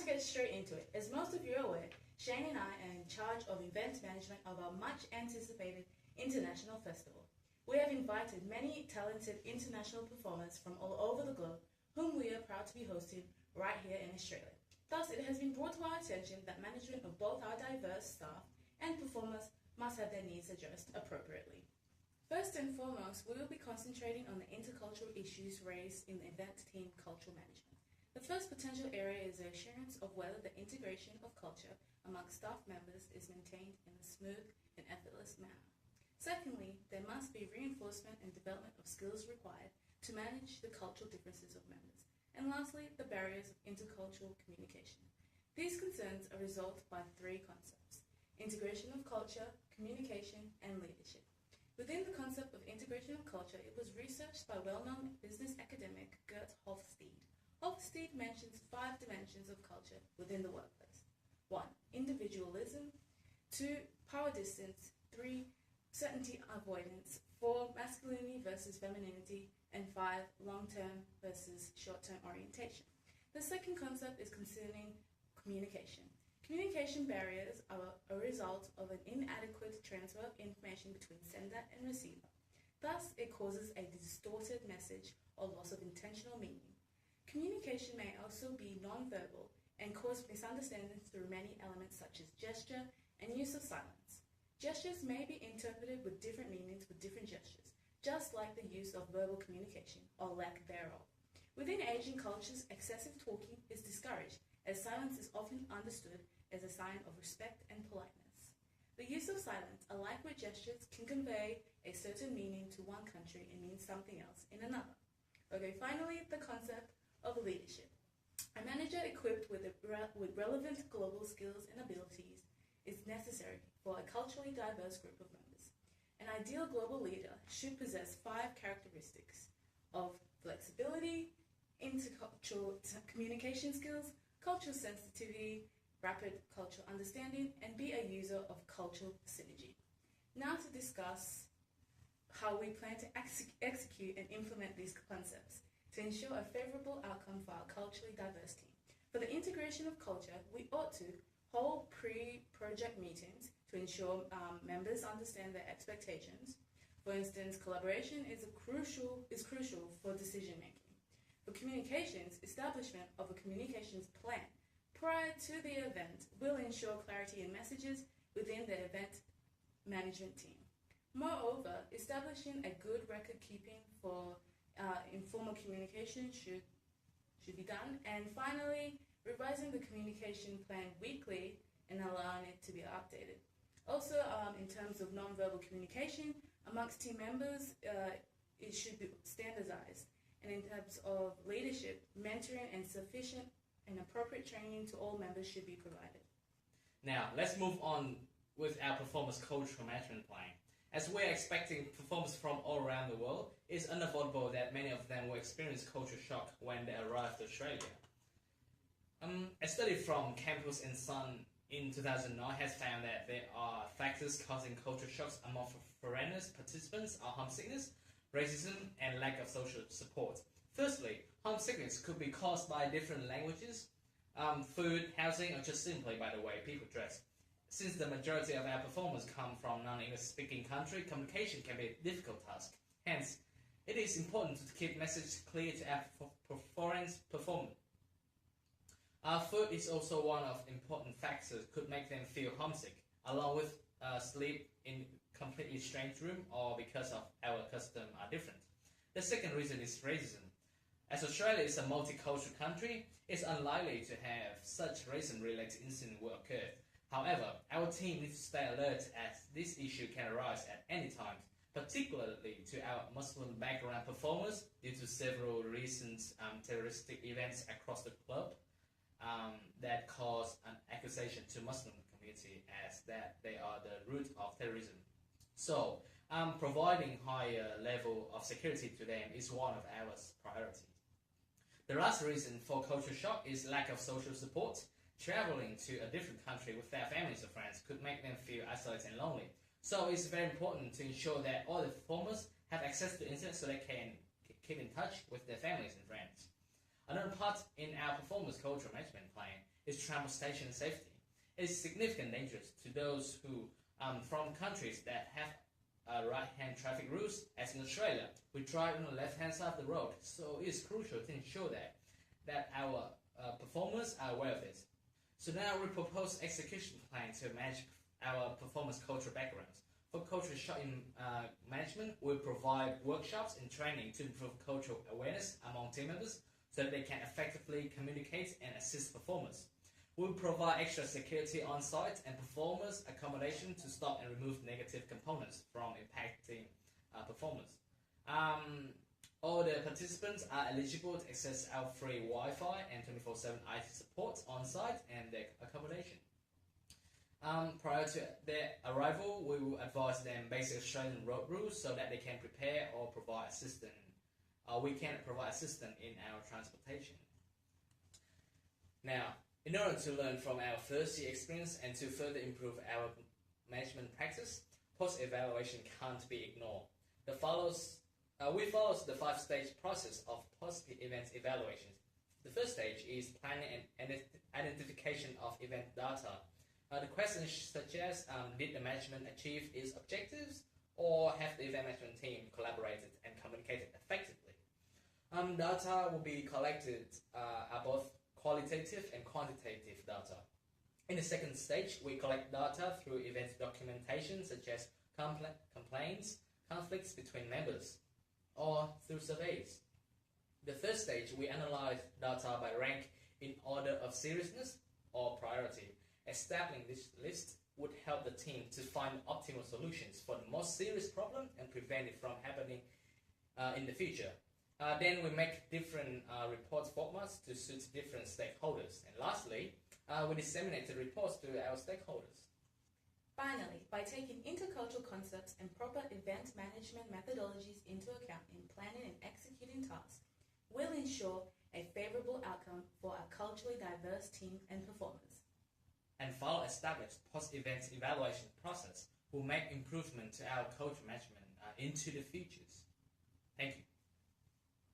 to get straight into it. As most of you are aware, Shane and I are in charge of event management of our much anticipated international festival. We have invited many talented international performers from all over the globe, whom we are proud to be hosting right here in Australia. Thus, it has been brought to our attention that management of both our diverse staff and performers must have their needs addressed appropriately. First and foremost, we will be concentrating on the intercultural issues raised in the event team cultural management. The first potential area is the assurance of whether the integration of culture amongst staff members is maintained in a smooth and effortless manner. Secondly, there must be reinforcement and development of skills required to manage the cultural differences of members. And lastly, the barriers of intercultural communication. These concerns are resolved by three concepts: integration of culture, communication, and leadership. Within the concept of integration of culture, it was researched by well-known business academic Gert Hofstede. Hofstede mentions 5 dimensions of culture within the workplace. 1. Individualism. 2. Power distance. 3. Certainty avoidance. 4. Masculinity versus femininity. And 5. Long-term versus short-term orientation. The second concept is concerning communication. Communication barriers are a result of an inadequate transfer of information between sender and receiver. Thus, it causes a distorted message or loss of intentional meaning. Communication may also be non-verbal and cause misunderstandings through many elements such as gesture and use of silence. Gestures may be interpreted with different meanings with different gestures, just like the use of verbal communication or lack thereof. Within Asian cultures, excessive talking is discouraged, as silence is often understood as a sign of respect and politeness. The use of silence, alike with gestures, can convey a certain meaning to one country and mean something else in another. Okay, finally, the concept of leadership. A manager equipped with relevant global skills and abilities is necessary for a culturally diverse group of members. An ideal global leader should possess 5 characteristics of flexibility, intercultural communication skills, cultural sensitivity, rapid cultural understanding, and be a user of cultural synergy. Now to discuss how we plan to execute and implement these concepts to ensure a favorable outcome for our culturally diverse team. For the integration of culture, we ought to hold pre-project meetings to ensure members understand their expectations. For instance, collaboration is crucial for decision making. For communications, establishment of a communications plan prior to the event will ensure clarity in messages within the event management team. Moreover, establishing a good record keeping for informal communication should be done. And finally, revising the communication plan weekly and allowing it to be updated. Also, in terms of non-verbal communication amongst team members, it should be standardized. And in terms of leadership, mentoring and sufficient and appropriate training to all members should be provided. Now, let's move on with our performance cultural management plan. As we're expecting performers from all around the world, it's unavoidable that many of them will experience culture shock when they arrive to Australia. A study from Campus and Sun in 2009 has found that there are factors causing culture shocks among foreigners participants are homesickness, racism, and lack of social support. Firstly, homesickness could be caused by different languages, food, housing, or just simply by the way people dress. Since the majority of our performers come from non-English speaking country, communication can be a difficult task. Hence, it is important to keep messages clear to our foreign performers. Food is also one of important factors could make them feel homesick, along with sleep in completely strange room or because of our custom are different. The second reason is racism. As Australia is a multicultural country, it's unlikely to have such racism-related incidents will occur. However, our team needs to stay alert as this issue can arise at any time, particularly to our Muslim background performers due to several recent terroristic events across the globe that caused an accusation to Muslim community as that they are the root of terrorism. So, providing higher level of security to them is one of our priorities. The last reason for culture shock is lack of social support. Traveling to a different country with their families or friends could make them feel isolated and lonely. So it's very important to ensure that all the performers have access to the internet so they can keep in touch with their families and friends. Another part in our performance culture management plan is transportation safety. It is significantly dangerous to those who from countries that have right-hand traffic rules. As in Australia, we drive on the left-hand side of the road, so it is crucial to ensure that our performers are aware of this. So now we propose execution plan to manage our performance culture backgrounds. For culture shock in management, we provide workshops and training to improve cultural awareness among team members so that they can effectively communicate and assist performers. We provide extra security on site and performers accommodation to stop and remove negative components from impacting performance. All the participants are eligible to access our free Wi-Fi and 24/7 IT support on site and their accommodation. Prior to their arrival, we will advise them basic Australian road rules so that they can prepare or provide assistance. We can provide assistance in our transportation. Now, in order to learn from our first year experience and to further improve our management practice, post-evaluation can't be ignored. We follow the 5-stage process of post-event evaluations. The first stage is planning and identification of event data. The questions such as, did the management achieve its objectives, or have the event management team collaborated and communicated effectively? Data will be collected are both qualitative and quantitative data. In the second stage, we collect data through event documentation such as complaints, conflicts between members, or through surveys. The third stage, we analyze data by rank in order of seriousness or priority. Establishing this list would help the team to find optimal solutions for the most serious problem and prevent it from happening in the future. Then we make different report formats to suit different stakeholders. And lastly, we disseminate the reports to our stakeholders. Finally, by taking intercultural concepts and proper event management methodologies into account in planning and executing tasks, we'll ensure a favourable outcome for our culturally diverse team and performers. And follow established post-event evaluation process will make improvement to our culture management into the futures. Thank you.